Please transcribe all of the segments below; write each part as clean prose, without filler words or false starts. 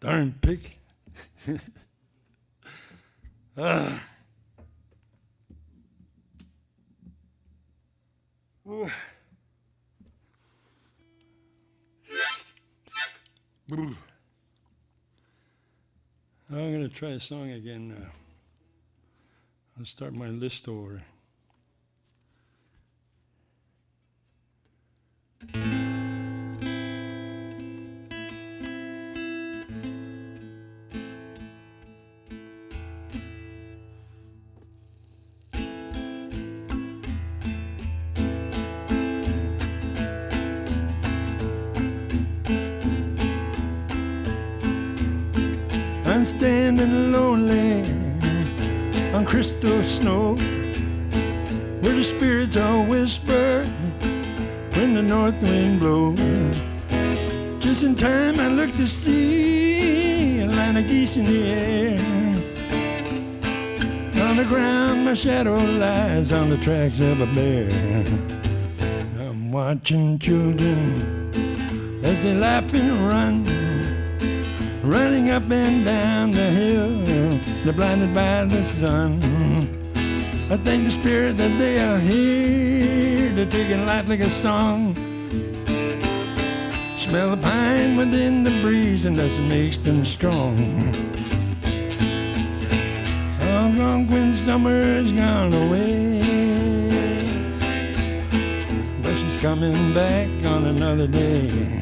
Darn pig. Ah. Ooh. I'm going to try a song again. I'll start my list over. I'm standing lonely on crystal snow, where the spirits all whisper when the north wind blows. Just in time I look to see a line of geese in the air. On the ground my shadow lies on the tracks of a bear. I'm watching children as they laugh and run, running up and down the hill, they're blinded by the sun. I thank the spirit that they are here, they're taking life like a song. Smell the pine within the breeze, and that's what makes them strong. Algonquin summer's gone away, but she's coming back on another day.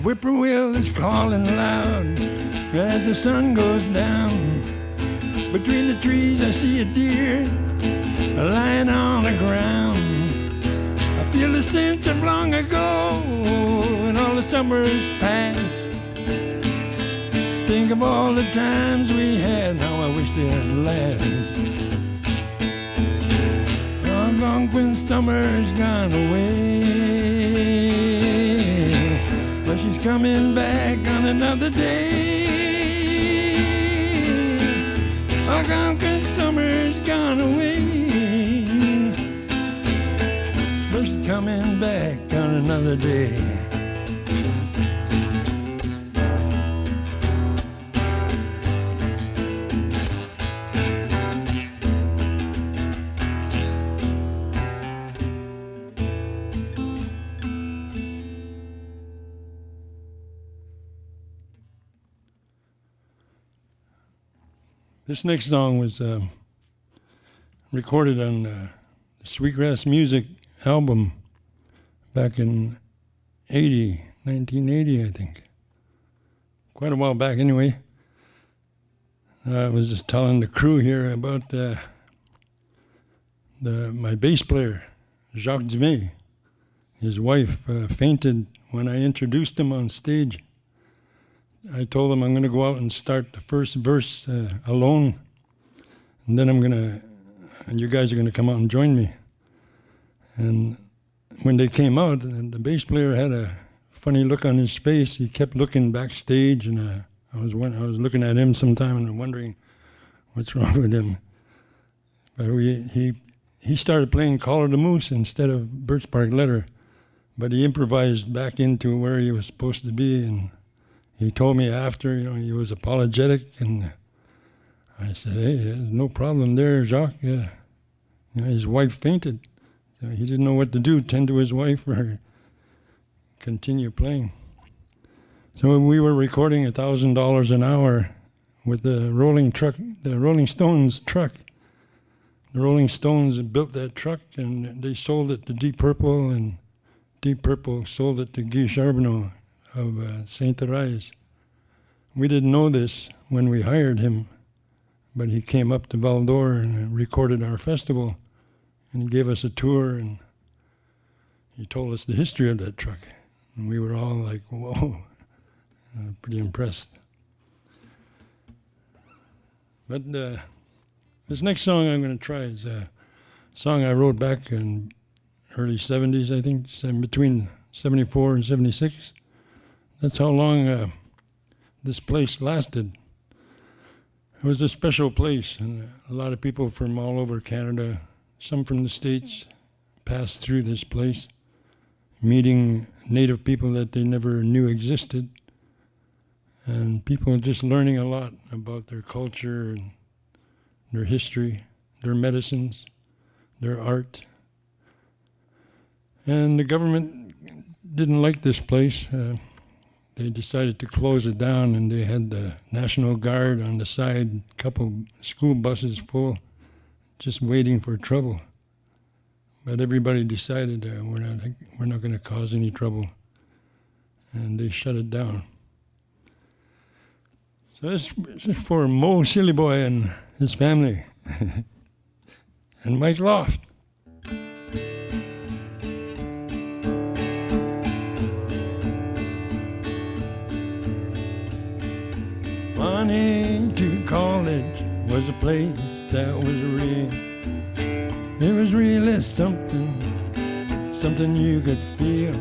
Whippoorwill is calling loud as the sun goes down. Between the trees I see a deer lying on the ground. I feel the sense of long ago when all the summers passed. Think of all the times we had, now I wish they'd last. Algonquin summer's gone away, but she's coming back on another day. Algonquin summer's gone away, but she's coming back on another day. This next song was recorded on the Sweetgrass Music album back in 1980, I think. Quite a while back anyway. I was just telling the crew here about my bass player, Jacques Dumais. His wife fainted when I introduced him on stage. I told him I'm going to go out and start the first verse alone, and then and you guys are going to come out and join me. And when they came out, the bass player had a funny look on his face. He kept looking backstage, and I was looking at him sometime and wondering what's wrong with him. But he started playing Call of the Moose instead of Birch Bark Letter, but he improvised back into where he was supposed to be, and he told me after, he was apologetic, and I said, hey, there's no problem there, Jacques. His wife fainted. So he didn't know what to do, tend to his wife or continue playing. So we were recording $1,000 an hour with the Rolling Stones truck. The Rolling Stones built that truck, and they sold it to Deep Purple, and Deep Purple sold it to Guy Charbonneau of Saint Therese. We didn't know this when we hired him, but he came up to Val d'Or and recorded our festival, and he gave us a tour, and he told us the history of that truck, and we were all like, whoa, pretty impressed. But this next song I'm going to try is a song I wrote back in early 70s, I think, between 74 and 76. That's how long this place lasted. It was a special place, and a lot of people from all over Canada, some from the States, passed through this place, meeting native people that they never knew existed, and people just learning a lot about their culture and their history, their medicines, their art. And the government didn't like this place. They decided to close it down, and they had the National Guard on the side, a couple school buses full, just waiting for trouble. But everybody decided we're not going to cause any trouble, and they shut it down. So this is for Mo Silly Boy and his family, and Mike Loft. Money to college was a place that was real. It was really something you could feel.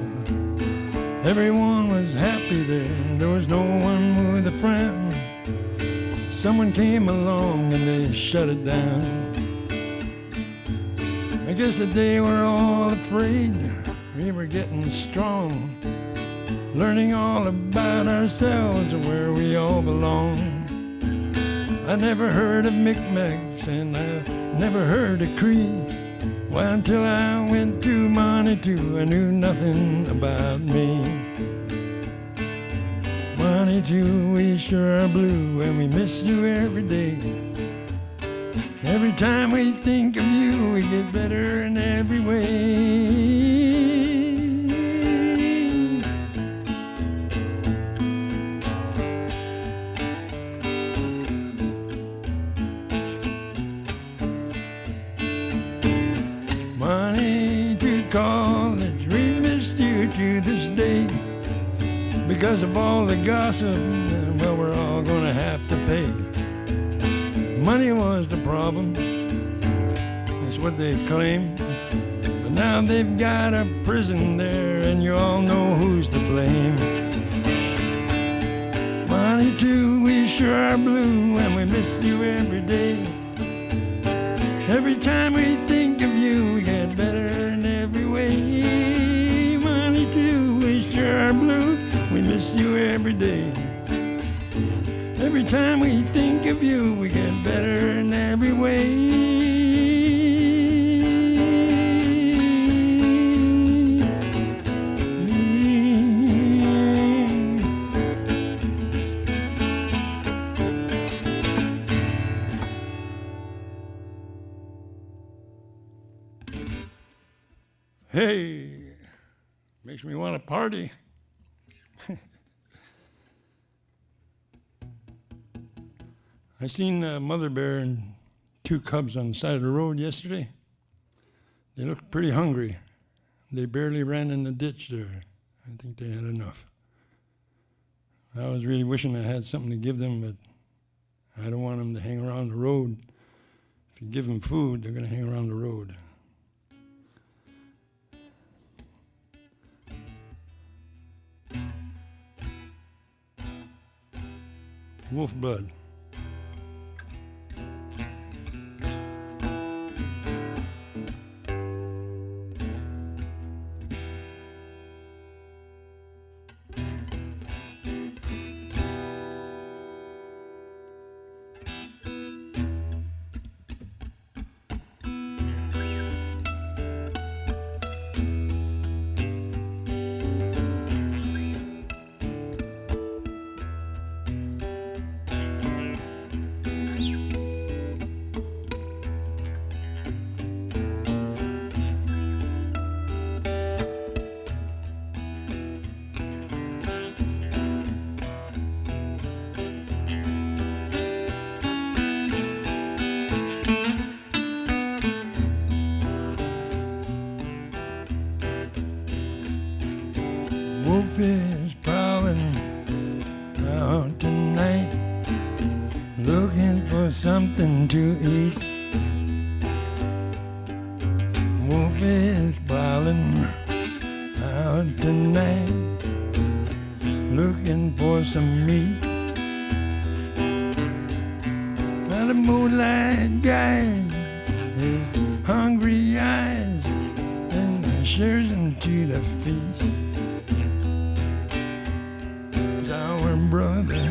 Everyone was happy there. There was no one with a frown. Someone came along and they shut it down. I guess that they were all afraid we were getting strong, learning all about ourselves and where we all belong. I never heard of Micmacs and I never heard of Cree. Why, until I went to Manitou, I knew nothing about me. Manitou, we sure are blue and we miss you every day. Every time we think of you, we get better in every way. College, we missed you to this day. Because of all the gossip, well, we're all gonna have to pay. Money was the problem, that's what they claim. But now they've got a prison there, and you all know who's to blame. Money too, we sure are blue, and we miss you every day. Every time we think of you, we get better in every way. Money too, we sure are blue, we miss you every day. Every time we think of you, we get better in every way. Hey, makes me want to party. I seen a mother bear and two cubs on the side of the road yesterday. They looked pretty hungry. They barely ran in the ditch there. I think they had enough. I was really wishing I had something to give them, but I don't want them to hang around the road. If you give them food, they're going to hang around the road. Wolf blood. Wolf is prowling out tonight, looking for something to eat. out tonight looking for some meat. Now the moonlight guide his hungry eyes and shares him to the feast. He's our brother,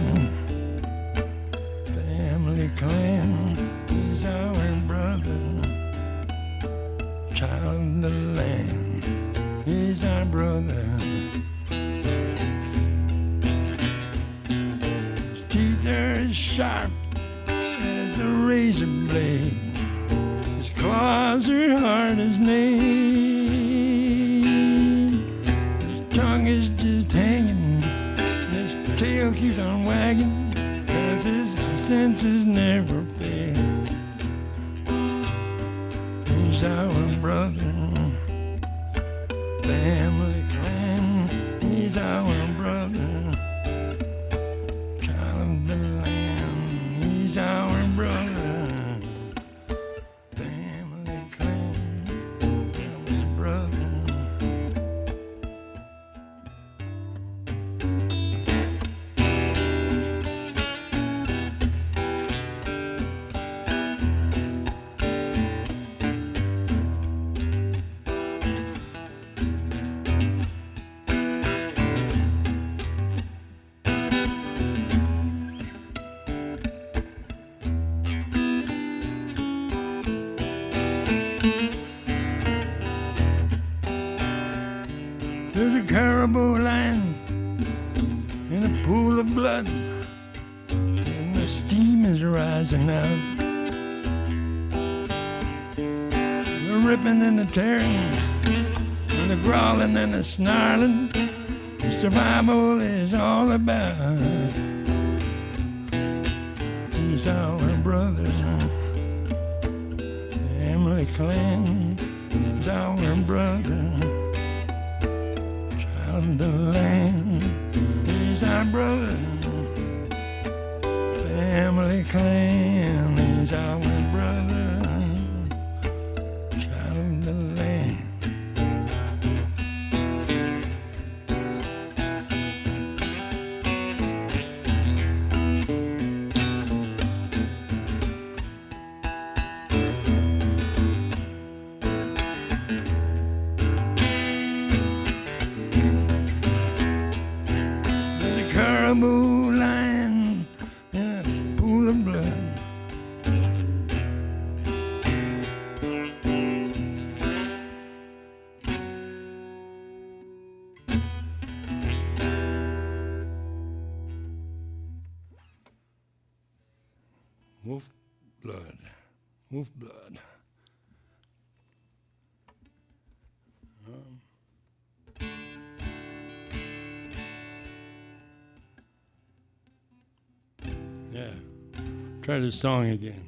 family clan. He's our brother, child of the land. He's our brother. His teeth are as sharp as a razor blade. His claws are hard as nails. His tongue is just hanging. His tail keeps on wagging, 'cause his senses never fail. He's our brother, family clan. He's our brother, child of the land. He's our brother, family clan. Our brother. There's a caribou lying in a pool of blood, and the steam is rising out. The ripping and the tearing, and the growling and the snarling, survival is all about. He's our brother, family clan. He's our brother, of the land. He's our brother, family clan. He's our brother, child of the land. Caribou lying in a pool of blood. Wolf blood, wolf blood. Yeah, try this song again.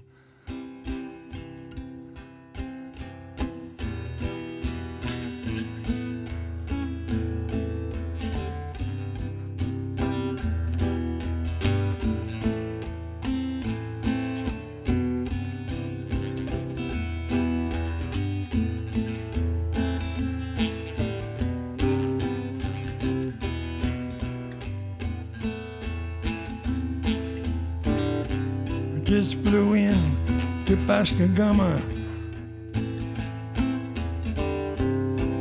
Just flew in to Pascagama,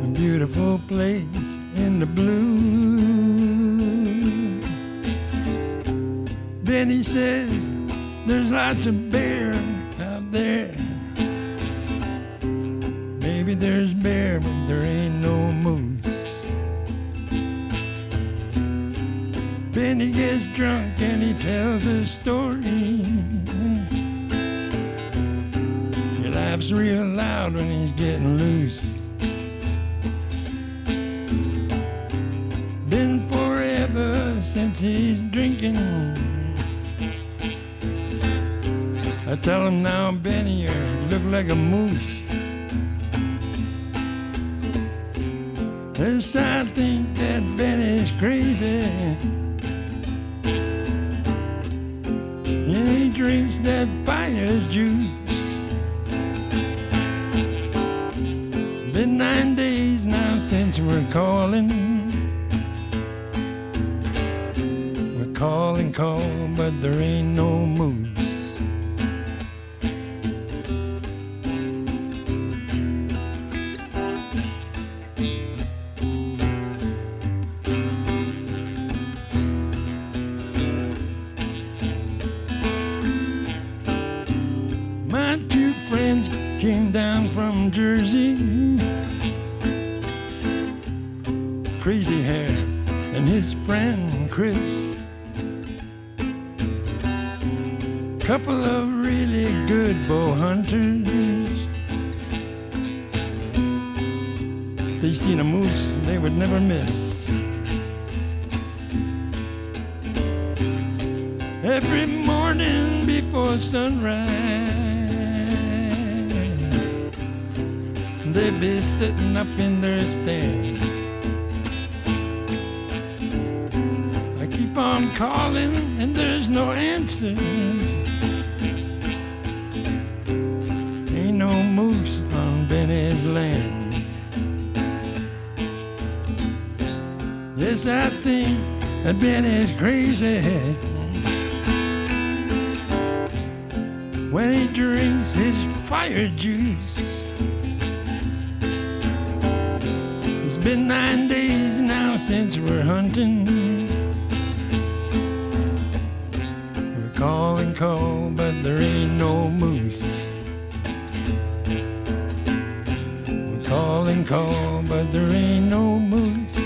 a beautiful place in the blue. Benny says there's lots of bear out there. Maybe there's bear, but there ain't no moose. Benny gets drunk and he tells a story. He laughs real loud when he's getting loose. Been forever since he's drinking. I tell him now, Benny, you look like a moose. Yes, I think that Benny's crazy. And he drinks that fire juice. Been 9 days now since we're calling. call, but there ain't no moose. My two friends came down from Jersey, Crazy Hair and his friend Chris. Couple of really good bow hunters. They seen a moose they would never miss. Every morning before sunrise, they'd be sitting up in their stand. I keep on calling and there's no answers. Ain't no moose on Benny's land. Yes, I think that Benny's crazy when he drinks his fire juice. It's been 9 days now since we're hunting. We call and call, but there ain't no moose. We call and call, but there ain't no moose.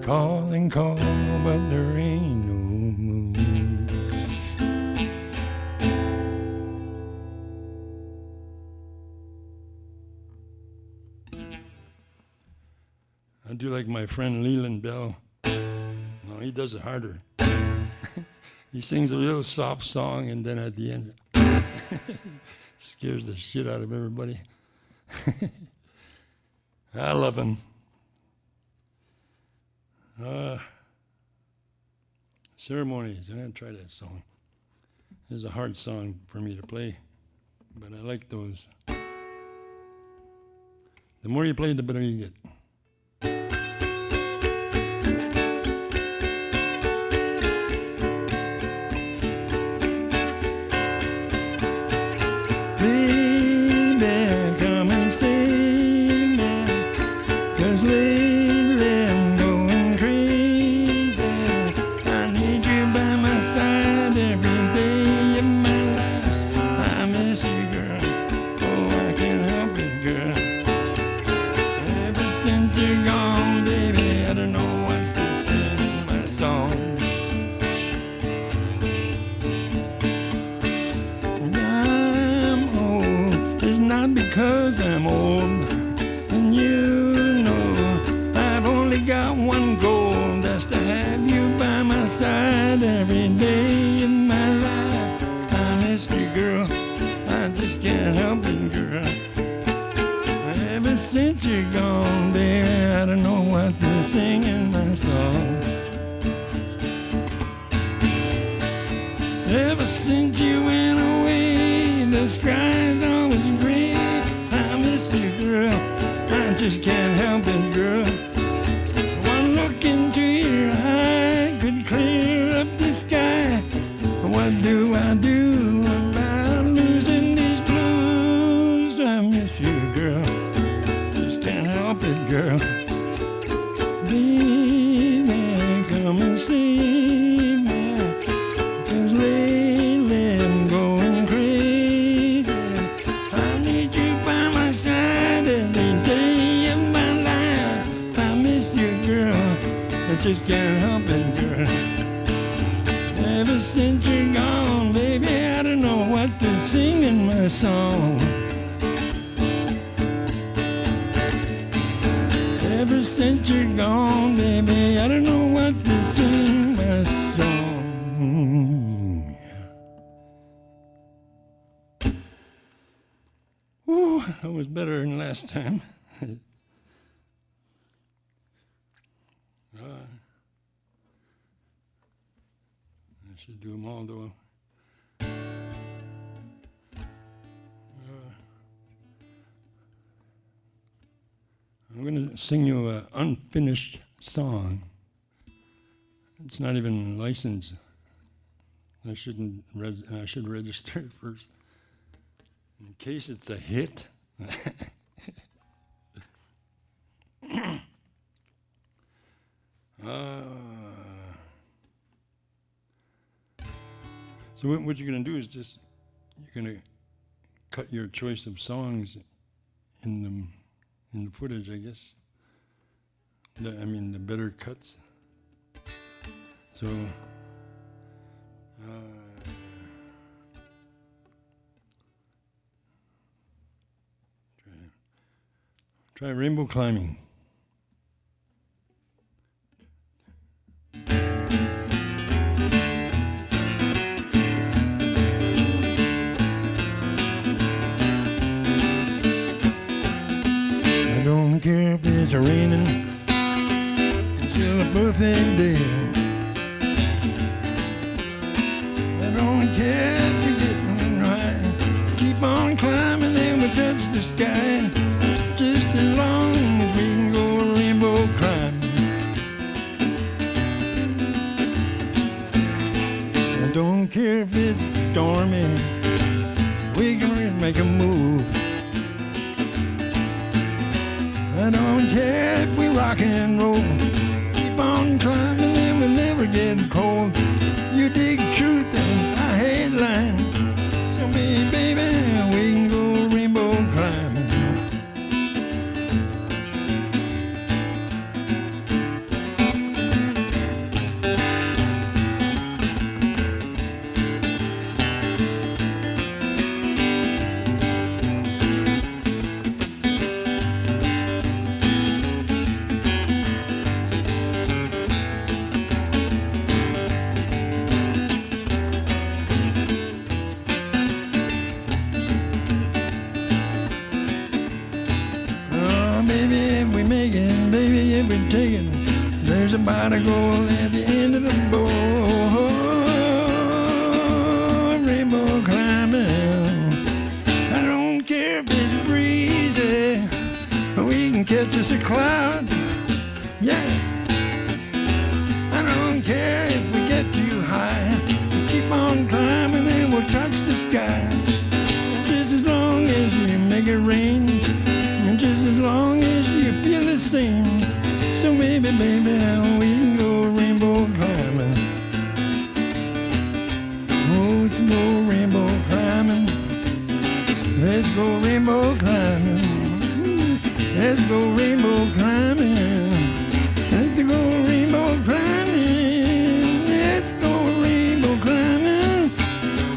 Call and call, but there ain't no moose. I do like my friend Leland Bell. No, he does it harder. He sings a real soft song, and then at the end, scares the shit out of everybody. I love him. Ceremonies. I'm going to try that song. It's a hard song for me to play, but I like those. The more you play, the better you get. Baby, come and save me, 'cause lately I'm going crazy. I need you by my side every day of my life. I miss you, girl. Oh, I can't help it, girl. Ever since you're gone, baby, I don't know what to sing in my song. I'm old, it's not because I'm old, and you know I've only got one goal, that's to have you by my side every day of my life. I miss you, girl, I just can't help it, girl. Ever since you're gone, baby, I don't know what to sing in my song. Ever since you went away, the sky's always gray. I miss you, girl, I just can't help it, girl. One look into your eye could clear up the sky. What do I do about losing these blues? I miss you, girl, just can't help it, girl. Baby, come and see me, 'cause lately I'm going crazy. I need you by my side every day of my life. I miss you, girl, I just can't help it, girl. Ever since you're gone, baby, I don't know what to sing in my song. Ever since you're gone, baby, I don't know what to sing in my song. Ooh, that was better than last time. I should do them all, though. I'm going to sing you an unfinished song. It's not even licensed. I shouldn't. I should register it first, in case it's a hit. So what you're going to do is just you're going to cut your choice of songs in the footage, I guess. The better cuts. So. Try rainbow climbing. I don't care if it's raining, it's still a perfect day. I don't care if you get dry, keep on climbing and we touch the sky. Just as long as we can go rainbow climbing. I don't care if it's stormy, we can make a move. I don't care if we rock and roll, keep on climbing and we'll never get cold. You dig truth and I hate lying, so me baby, we can go rainbow climbing. There's a pot of gold at the end of the bowl. Rainbow climbing. I don't care if it's breezy, we can catch us a cloud. Yeah. I don't care if we get too high, we keep on climbing and we'll touch the sky. Just as long as we make it rain, and just as long as you feel the same. So maybe, baby, we can go rainbow climbing. Oh, let's go rainbow climbing. Let's go rainbow climbing. Let's go rainbow climbing. Let's go rainbow climbing. Let's go rainbow climbing.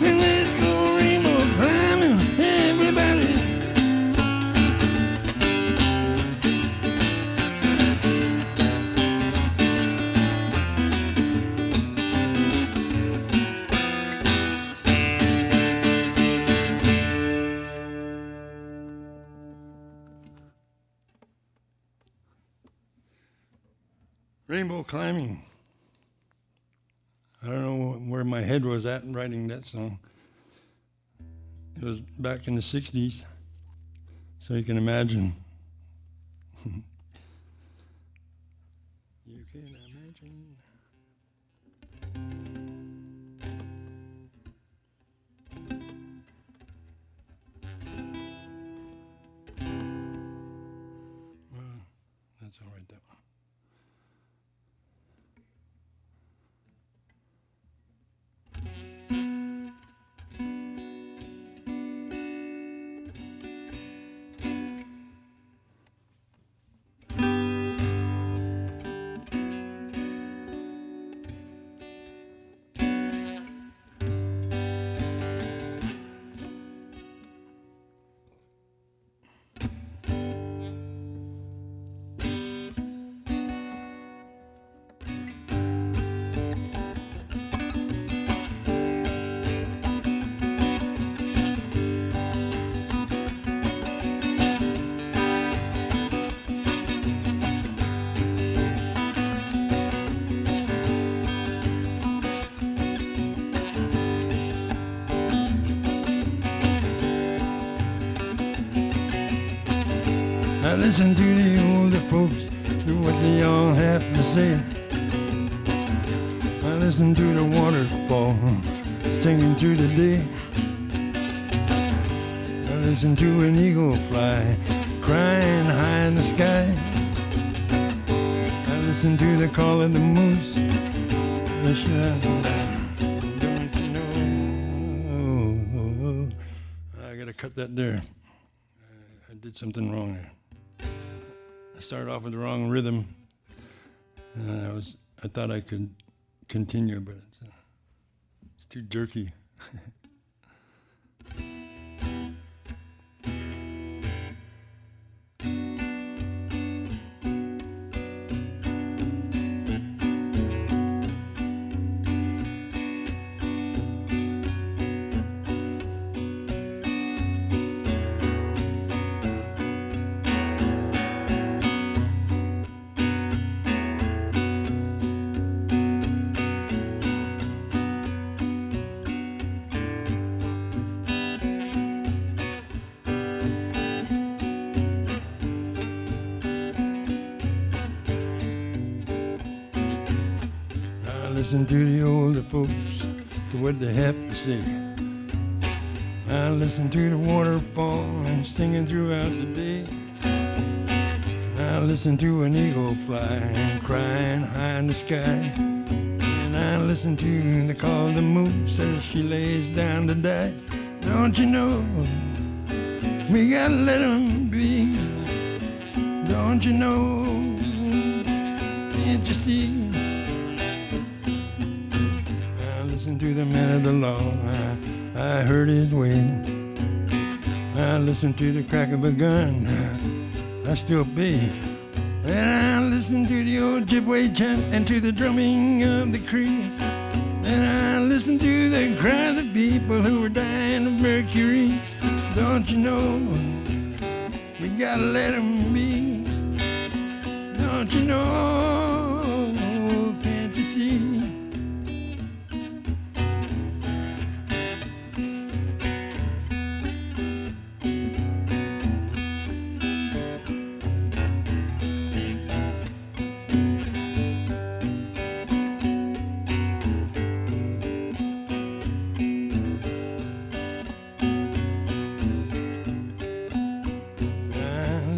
And let's go rainbow climbing, everybody. Rainbow climbing. I don't know where my head was at writing that song. It was back in the 60s, so you can imagine. You can imagine. Well, that's all right, that one. I listen to the older folks, do what they all have to say. listen to the waterfall singing through the day. I listen to an eagle fly crying high in the sky. I listen to the call of the moose. Don't you know? I gotta cut that there. I did something wrong there. I started off with the wrong rhythm. I thought I could continue, but it's too jerky. Listen to the older folks, to what they have to say. I listen to the waterfall and singing throughout the day. I listen to an eagle flying, crying high in the sky. And I listen to the call of the moose as she lays down to die. Don't you know, we gotta let 'em be. Don't you know, can't you see? Listen to the man of the law, I heard his way. I listen to the crack of a gun, I still obey. And I listen to the Ojibwe chant and to the drumming of the Cree. And I listen to the cry of the people who were dying of mercury. Don't you know, we gotta let 'em be. Don't you know, can't you see?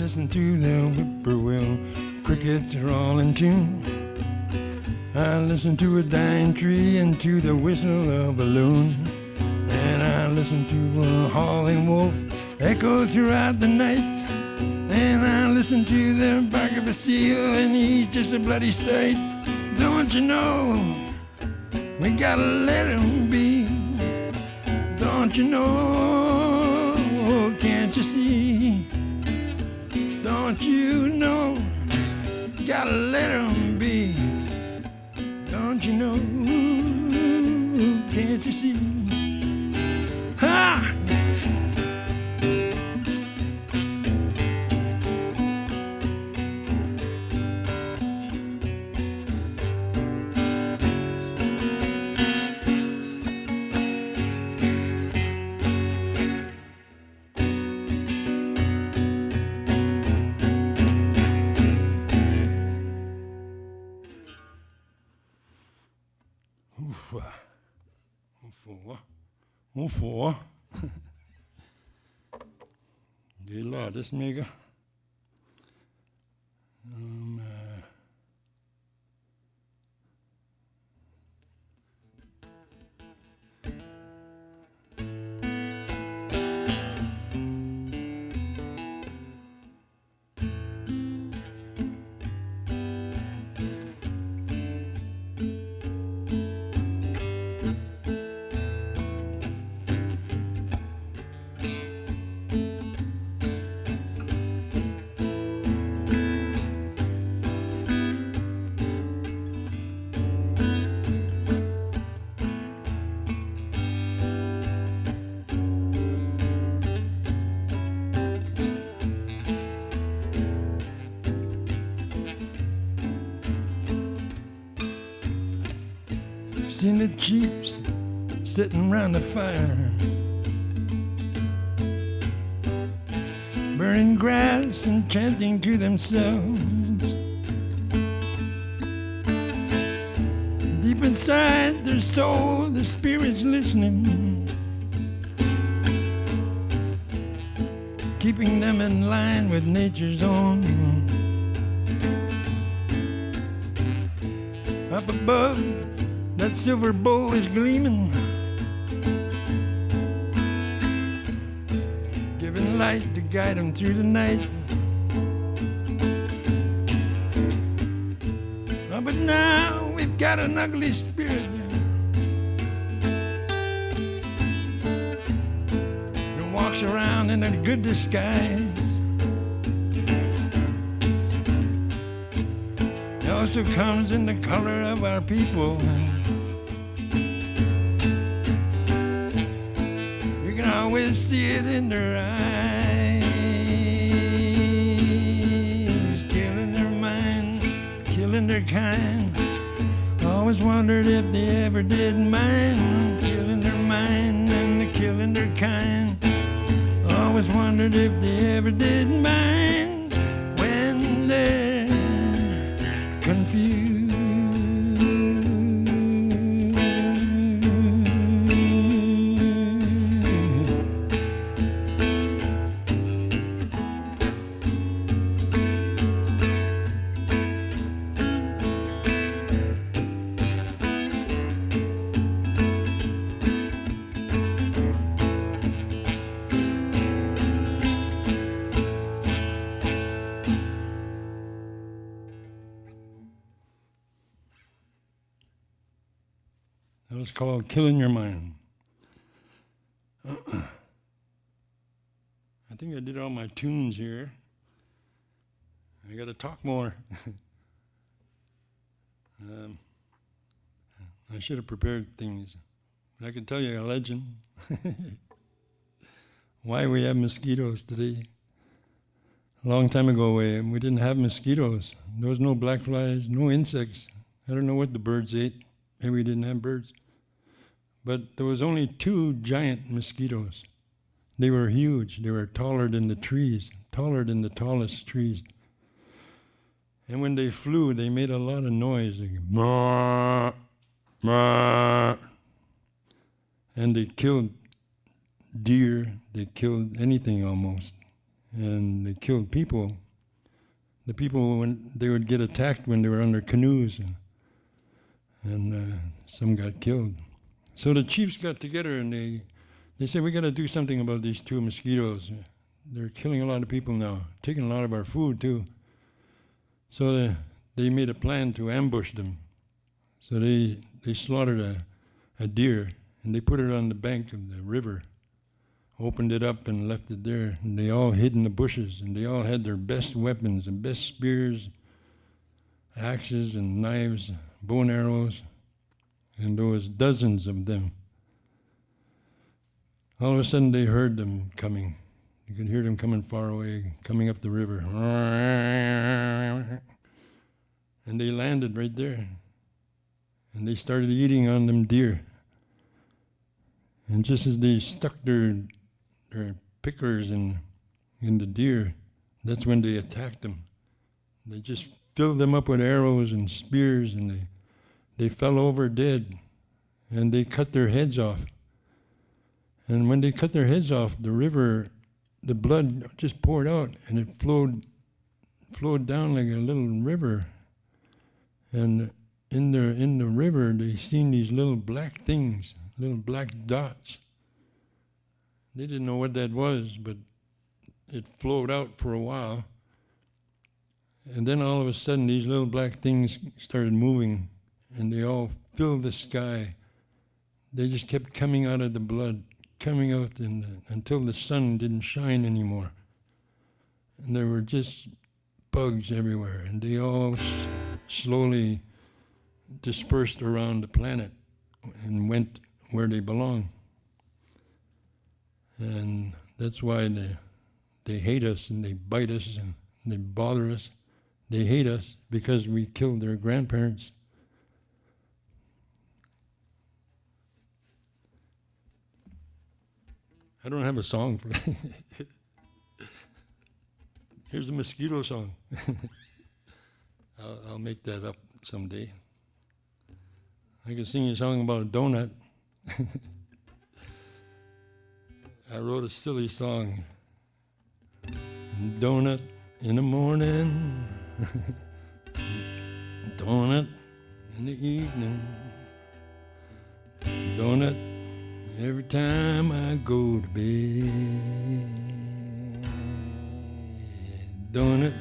Listen to the whippoorwill, crickets are all in tune. I listen to a dying tree and to the whistle of a loon. And I listen to a howling wolf echo throughout the night. And I listen to the bark of a seal and he's just a bloody sight. Don't you know, we gotta let 'em be. Don't you know, can't you see? Don't you know, gotta let 'em be. Don't you know, can't you see? Ha! Hvorfor? Det er lørdagsmega. Seen the chiefs sitting round the fire, burning grass and chanting to themselves. Deep in inside their soul, the spirit's listening, keeping them in line with nature's own. Up above, that silver bowl is gleaming, giving light to guide them through the night. But now we've got an ugly spirit that walks around in a good disguise. It also comes in the color of our people. You can always see it in their eyes, killing their mind, killing their kind. Always wondered if they ever did mind, killing their mind and killing their kind. Always wondered if they ever did mind when they're confused. That was called Killing Your Mind. I think I did all my tunes here. I got to talk more. I should have prepared things. But I can tell you a legend. Why we have mosquitoes today. A long time ago, we didn't have mosquitoes. There was no black flies, no insects. I don't know what the birds ate. Maybe we didn't have birds. But there was only 2 giant mosquitoes. They were huge. They were taller than the trees, taller than the tallest trees. And when they flew, they made a lot of noise. They go, "Mah, mah." And they killed deer. They killed anything almost. And they killed people. The people, when they would get attacked when they were under canoes. And some got killed. So the chiefs got together and they said, we got to do something about these 2 mosquitoes. They're killing a lot of people now, taking a lot of our food too. So they made a plan to ambush them. So they slaughtered a deer and they put it on the bank of the river, opened it up and left it there. And they all hid in the bushes and they all had their best weapons and best spears, axes and knives, bow and arrows. And there was dozens of them. All of a sudden they heard them coming. You could hear them coming far away, coming up the river. And they landed right there. And they started eating on them deer. And just as they stuck their pickers in the deer, that's when they attacked them. They just filled them up with arrows and spears, and they fell over dead, and they cut their heads off. And when they cut their heads off, the river, the blood just poured out, and it flowed down like a little river. And in the river, they seen these little black things, little black dots. They didn't know what that was, but it flowed out for a while. And then all of a sudden, these little black things started moving, and they all filled the sky. They just kept coming out of the blood, coming out until the sun didn't shine anymore. And there were just bugs everywhere, and they all slowly dispersed around the planet and went where they belong. And that's why they hate us, and they bite us, and they bother us. They hate us because we killed their grandparents. I don't have a song for that. Here's a mosquito song. I'll make that up someday. I could sing you a song about a donut. I wrote a silly song. Donut in the morning, donut in the evening, donut every time I go to bed, donut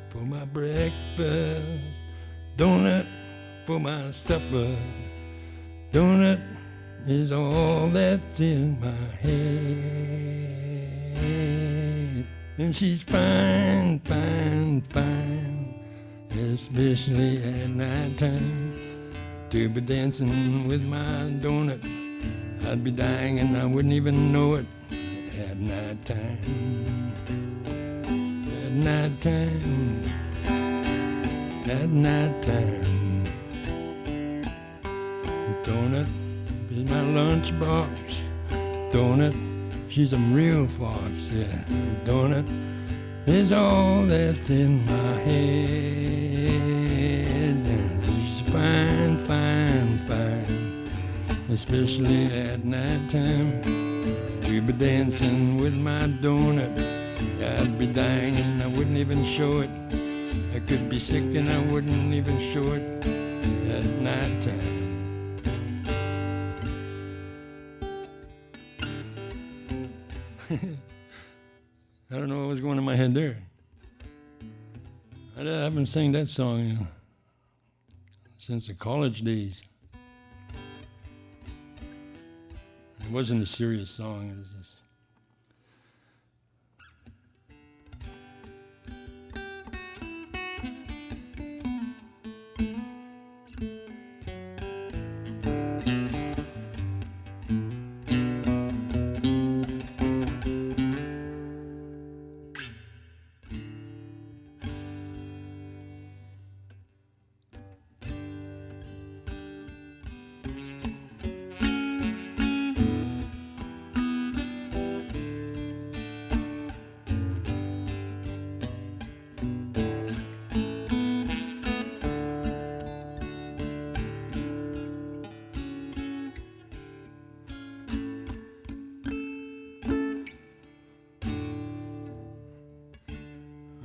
for my breakfast, donut for my supper, donut is all that's in my head. And she's fine, fine, fine, especially at nighttime. To be dancing with my donut, I'd be dying and I wouldn't even know it. At nighttime, at nighttime, at nighttime. Donut is my lunchbox, donut. She's a real fox, yeah. Donut is all that's in my head. And she's fine, fine, fine, especially at nighttime. To be dancing with my donut, I'd be dying and I wouldn't even show it. I could be sick and I wouldn't even show it at nighttime. I don't know what was going in my head there. I haven't sang that song since the college days. It wasn't a serious song. It was just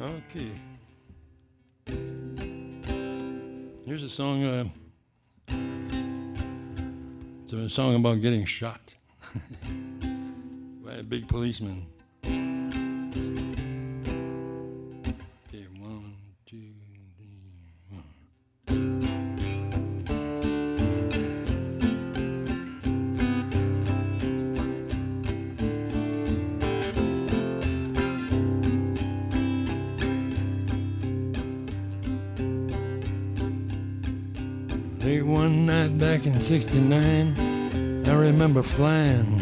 okay. Here's a song. It's a song about getting shot by a big policeman. Okay, 1, 2, 3, 1. Late one night back in '69, I remember flying.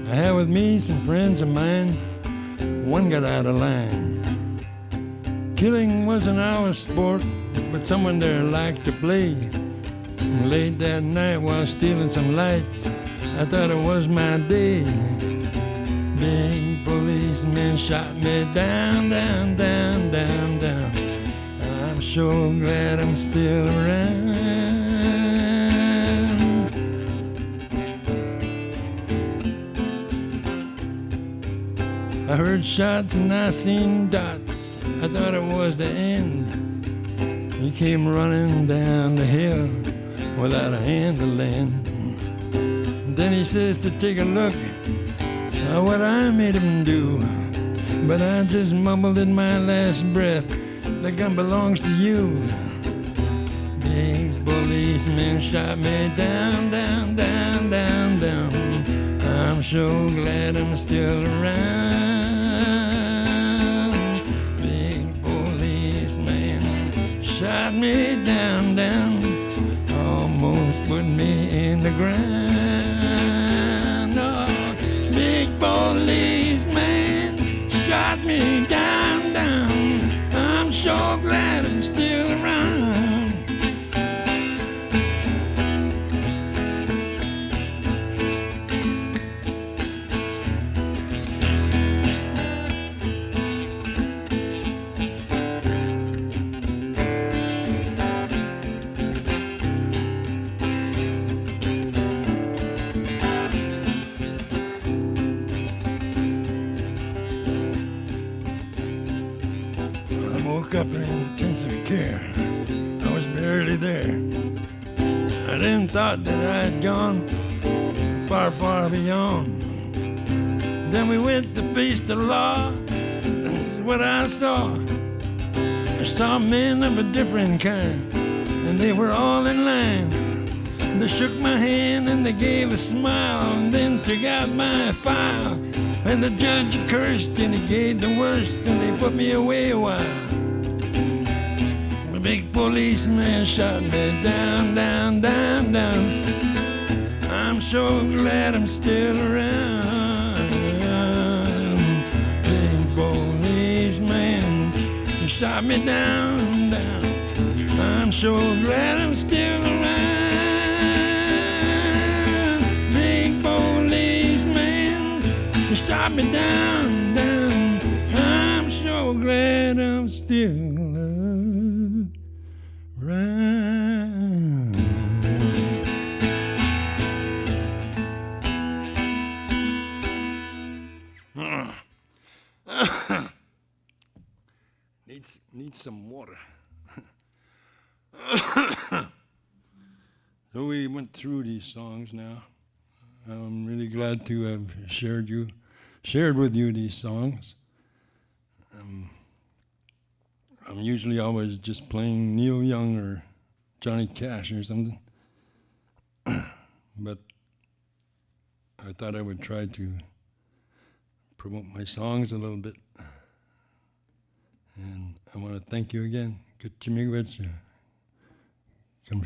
I had with me some friends of mine. One got out of line. Killing wasn't our sport, but someone there liked to play. Late that night while stealing some lights, I thought it was my day. Big policeman shot me down, down, down, down, down. I'm sure glad I'm still around. I heard shots and I seen dots. I thought it was the end. He came running down the hill without a hand to lend. Then he says to take a look at what I made him do. But I just mumbled in my last breath, the gun belongs to you. Big policeman shot me down, down, down, down, down. I'm so glad I'm still around. Big policeman shot me down, down. Almost put me in the ground. Oh, big policeman shot me down, down. I'm so glad I'm still around. woke up in intensive care. I was barely there. I then thought that I had gone far, far beyond. Then we went to face the law. That's what I saw. I saw men of a different kind, and they were all in line. They shook my hand and they gave a smile, and then took out my file. And the judge cursed and he gave the worst, and they put me away a while. The big policeman shot me down, down, down, down. I'm so glad I'm still around. Big policeman, you shot me down, down. I'm so glad I'm still around. Big policeman, you shot me down, down. I'm so glad I'm still around. Need some water. So we went through these songs now. I'm really glad to have shared with you these songs. I'm usually always just playing Neil Young or Johnny Cash or something. But I thought I would try to promote my songs a little bit. And I want to thank you again. Good to meet you. Come